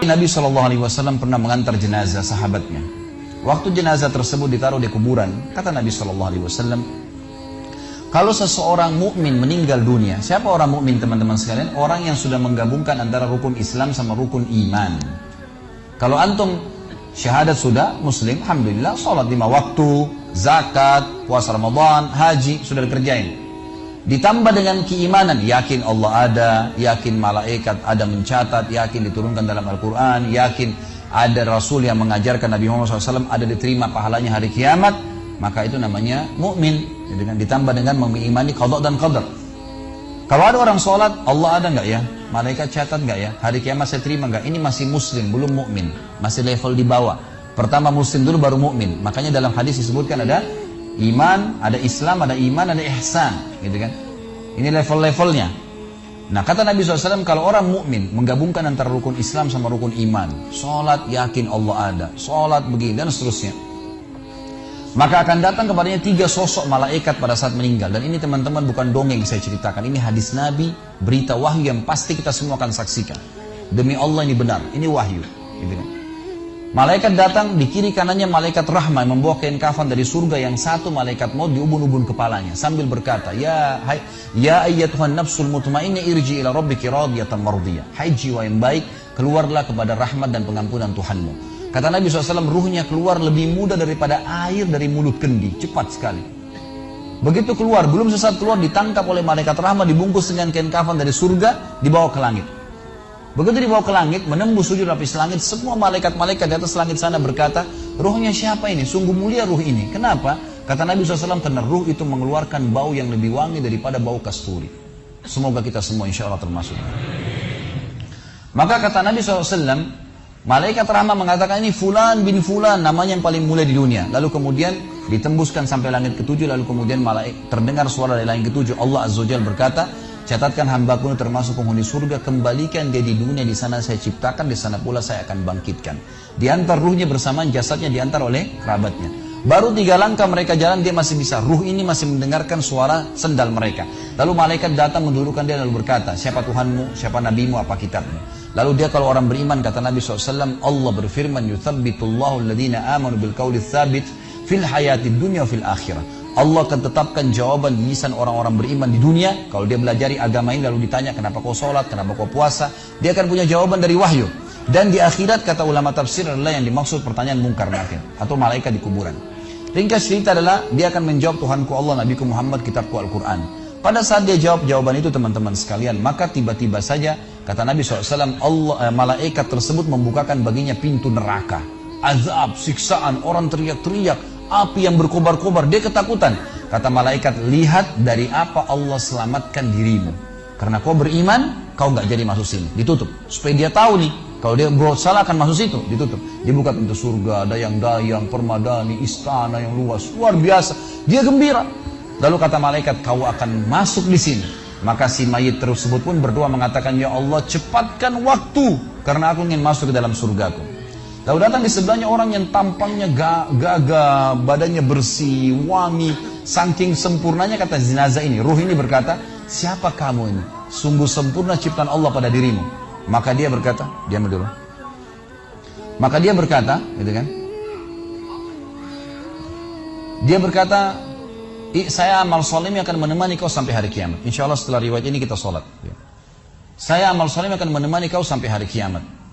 Nabi SAW pernah mengantar jenazah sahabatnya. Waktu jenazah tersebut ditaruh di kuburan, kata Nabi SAW, kalau seseorang mukmin meninggal dunia, siapa orang mukmin teman-teman sekalian? Orang yang sudah menggabungkan antara rukun Islam sama rukun iman. Kalau antum syahadat sudah, muslim, alhamdulillah, sholat 5 waktu, zakat, puasa Ramadan, haji, sudah dikerjain. Ditambah dengan keimanan, yakin Allah ada, yakin malaikat ada mencatat, yakin diturunkan dalam Al-Quran, yakin ada Rasul yang mengajarkan Nabi Muhammad SAW ada diterima pahalanya hari kiamat, maka itu namanya mukmin. Dengan ditambah dengan mengimani qada dan qadar. Kalau ada orang sholat, Allah ada nggak ya? Malaikat catat nggak ya? Hari kiamat saya terima nggak? Ini masih muslim, belum mukmin, masih level di bawah. Pertama muslim dulu baru mukmin. Makanya dalam hadis disebutkan ada iman, ada Islam, ada iman, ada ihsan, gitu kan? Ini level-levelnya. Nah, kata Nabi SAW, kalau orang mukmin menggabungkan antara rukun Islam sama rukun iman, sholat yakin Allah ada, sholat begini dan seterusnya, maka akan datang kepadanya 3 sosok malaikat pada saat meninggal. Dan ini teman-teman bukan dongeng saya ceritakan, ini hadis Nabi, berita wahyu yang pasti kita semua akan saksikan. Demi Allah ini benar, ini wahyu, gitu kan? Malaikat datang, di kiri kanannya malaikat rahmah membawa kain kafan dari surga, yang satu malaikat maut di ubun-ubun kepalanya sambil berkata, ya ayyatuhan nafsul mutmainnah irji ila rabbiki radiyatan mardiyah. Hai jiwa yang baik, keluarlah kepada rahmat dan pengampunan Tuhanmu. Kata Nabi SAW, ruhnya keluar lebih mudah daripada air dari mulut kendi, cepat sekali. Begitu keluar, belum sesaat keluar ditangkap oleh malaikat rahmah, dibungkus dengan kain kafan dari surga, dibawa ke langit. Begitu dibawa ke langit, menembus 7 lapis langit, semua malaikat-malaikat di atas langit sana berkata, ruhnya siapa ini? Sungguh mulia ruh ini. Kenapa? Kata Nabi SAW, karena ruh itu mengeluarkan bau yang lebih wangi daripada bau kasturi. Semoga kita semua insya Allah termasuk. Maka kata Nabi SAW, malaikat rahmah mengatakan ini fulan bin fulan, namanya yang paling mulia di dunia. Lalu kemudian ditembuskan sampai langit ke-7, lalu kemudian terdengar suara dari langit ke-7. Allah Azza wa Jalla berkata, catatkan hambaku ini termasuk penghuni surga, kembalikan dia di dunia, di sana saya ciptakan, di sana pula saya akan bangkitkan. Diantar ruhnya bersamaan jasadnya, diantar oleh kerabatnya. Baru 3 langkah mereka jalan, dia masih bisa, ruh ini masih mendengarkan suara sendal mereka. Lalu malaikat datang mendudukkan dia lalu berkata, siapa Tuhanmu, siapa nabimu, apa kitabmu? Lalu dia kalau orang beriman, kata Nabi SAW, Allah berfirman, yuthabbitullahu alladhina amanu bil qawli tsabit fil hayatid dunya fil akhirah. Allah akan tetapkan jawaban di lisan orang-orang beriman di dunia. Kalau dia belajari agama ini lalu ditanya kenapa kau sholat, kenapa kau puasa, dia akan punya jawaban dari wahyu. Dan di akhirat, kata ulama tafsir, adalah yang dimaksud pertanyaan mungkar nakir atau malaikat di kuburan. Ringkas cerita adalah dia akan menjawab, Tuhanku Allah, Nabiku Muhammad, kitabku Al-Quran. Pada saat dia jawab jawaban itu teman-teman sekalian, maka tiba-tiba saja kata Nabi SAW, malaikat tersebut membukakan baginya pintu neraka, azab, siksaan, orang teriak-teriak, api yang berkobar-kobar, dia ketakutan. Kata malaikat, lihat dari apa Allah selamatkan dirimu. Karena kau beriman, kau nggak jadi masuk sini, ditutup. Supaya dia tahu nih, kalau dia berbuat salah akan masuk situ, ditutup. Dibuka pintu surga, dayang-dayang, permadani, istana yang luas, luar biasa. Dia gembira. Lalu kata malaikat, kau akan masuk di sini. Maka si mayit tersebut pun berdoa mengatakan, ya Allah cepatkan waktu, karena aku ingin masuk ke dalam surgaku. Lalu datang di sebelahnya orang yang tampangnya gagah, badannya bersih, wangi, saking sempurnanya kata jenazah ini. Ruh ini berkata, siapa kamu ini? Sungguh sempurna ciptaan Allah pada dirimu. Maka dia berkata, diam dulu. Maka dia berkata, gitu kan? Dia berkata, saya amal soleh akan menemani kau sampai hari kiamat. Insya Allah setelah riwayat ini kita sholat. Saya amal soleh akan menemani kau sampai hari kiamat.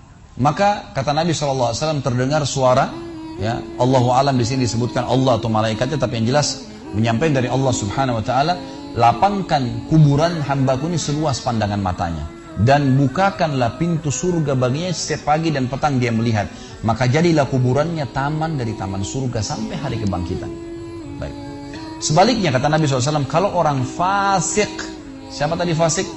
Maka kata Nabi SAW terdengar suara, ya Allahu alam di sini disebutkan Allah atau malaikatnya, tapi yang jelas menyampaikan dari Allah Subhanahu Wa Taala, lapangkan kuburan hambaku ini seluas pandangan matanya dan bukakanlah pintu surga baginya setiap pagi dan petang dia melihat, maka jadilah kuburannya taman dari taman surga sampai hari kebangkitan. Baik. Sebaliknya kata Nabi SAW, kalau orang fasik, siapa tadi fasik?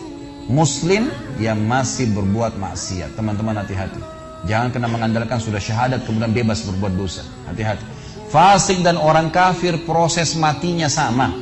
Muslim yang masih berbuat maksiat. Teman-teman hati-hati, jangan kena mengandalkan sudah syahadat kemudian bebas berbuat dosa. Hati-hati. Fasik dan orang kafir proses matinya sama.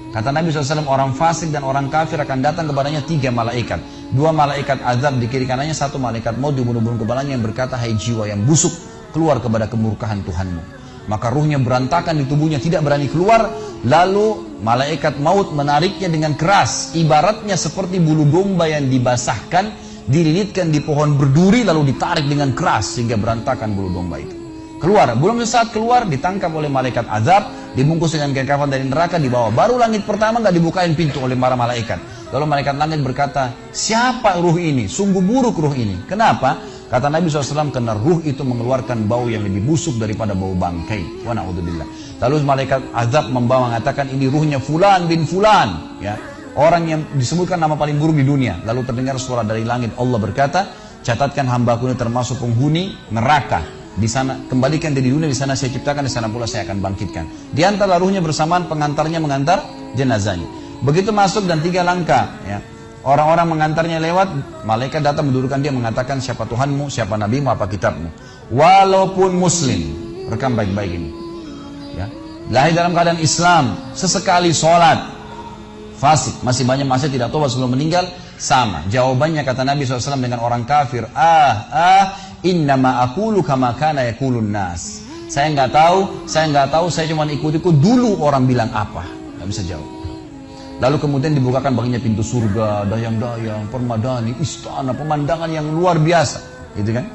Kata Nabi SAW, orang fasik dan orang kafir akan datang kepadanya 3 malaikat. 2 malaikat azab di kiri kanannya, 1 malaikat maut di bunuh-bunuh kepalanya yang berkata, hai jiwa yang busuk, keluar kepada kemurkaan Tuhanmu. Maka ruhnya berantakan di tubuhnya, tidak berani keluar. Lalu malaikat maut menariknya dengan keras, ibaratnya seperti bulu domba yang dibasahkan, dililitkan di pohon berduri lalu ditarik dengan keras sehingga berantakan bulu domba itu. Keluar, belum sesaat keluar ditangkap oleh malaikat azab, dibungkus dengan kain kafan dari neraka, dibawa. Baru langit pertama nggak dibukain pintu oleh para malaikat. Lalu malaikat langit berkata, siapa ruh ini? Sungguh buruk ruh ini. Kenapa? Kata Nabi SAW, karena ruh itu mengeluarkan bau yang lebih busuk daripada bau bangkai. Wa na'udzubillah. Lalu malaikat azab membawa mengatakan, ini ruhnya Fulan bin Fulan. Ya, orang yang disebutkan nama paling buruk di dunia. Lalu terdengar suara dari langit. Allah berkata, catatkan hambaku ini termasuk penghuni neraka. Di sana, kembalikan dia di dunia, di sana saya ciptakan, di sana pula saya akan bangkitkan. Di antara ruhnya bersamaan pengantarnya mengantar jenazahnya. Begitu masuk dan 3 langkah, ya. Orang-orang mengantarnya lewat, malaikat datang mendudukkan dia mengatakan siapa Tuhanmu, siapa Nabimu, apa kitabmu. Walaupun muslim, rekam baik-baik ini. Ya. Lahir dalam keadaan Islam, sesekali sholat, fasik, masih banyak masih tidak tobat sebelum meninggal, sama. Jawabannya kata Nabi SAW dengan orang kafir, innama aqulu kama kana yaqulun nas. Saya nggak tahu, saya cuma ikut-ikut dulu orang bilang apa. Nggak bisa jawab. Lalu kemudian dibukakan baginya pintu surga, dayang-dayang, permadani, istana, pemandangan yang luar biasa, gitu kan?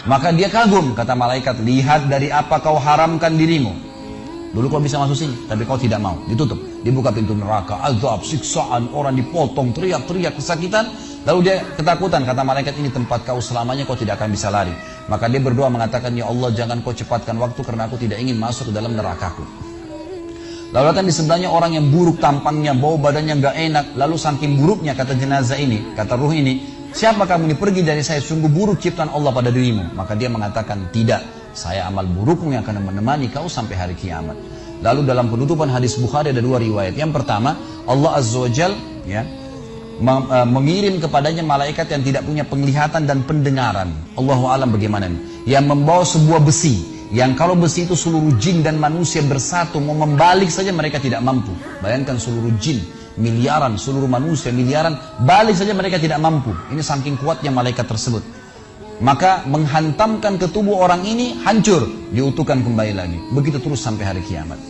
Maka dia kagum, kata malaikat, lihat dari apa kau haramkan dirimu. Dulu kau bisa masuk sini, tapi kau tidak mau, ditutup. Dibuka pintu neraka, azab, siksaan, orang dipotong, teriak-teriak kesakitan. Lalu dia ketakutan, kata malaikat, ini tempat kau selamanya, kau tidak akan bisa lari. Maka dia berdoa mengatakan, ya Allah jangan kau cepatkan waktu karena aku tidak ingin masuk ke dalam nerakaku. Lalu datang di sebelahnya orang yang buruk tampangnya, bau badannya nggak enak. Lalu saking buruknya kata jenazah ini, kata ruh ini, siapa kamu ini? Pergi dari saya, sungguh buruk ciptaan Allah pada dirimu. Maka dia mengatakan, tidak, saya amal burukmu yang akan menemani kau sampai hari kiamat. Lalu dalam penutupan hadis Bukhari ada 2 riwayat. Yang pertama, Allah Azza wa Jal ya, mengirim kepadanya malaikat yang tidak punya penglihatan dan pendengaran. Allahu alam bagaimana ini? Yang membawa sebuah besi. Yang kalau besi itu seluruh jin dan manusia bersatu mau membalik saja mereka tidak mampu. Bayangkan seluruh jin miliaran, seluruh manusia miliaran, balik saja mereka tidak mampu. Ini saking kuatnya malaikat tersebut. Maka menghantamkan ke tubuh orang ini hancur, diutuhkan kembali lagi. Begitu terus sampai hari kiamat.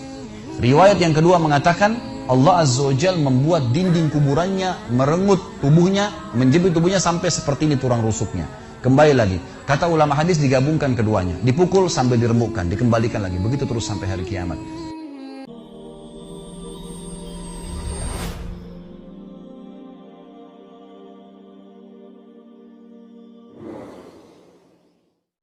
Riwayat yang kedua mengatakan Allah Azza wa Jal membuat dinding kuburannya merengut tubuhnya, menjepit tubuhnya sampai seperti ini tulang rusuknya. Kembali lagi. Kata ulama hadis digabungkan keduanya. Dipukul sambil diremukkan, dikembalikan lagi. Begitu terus sampai hari kiamat.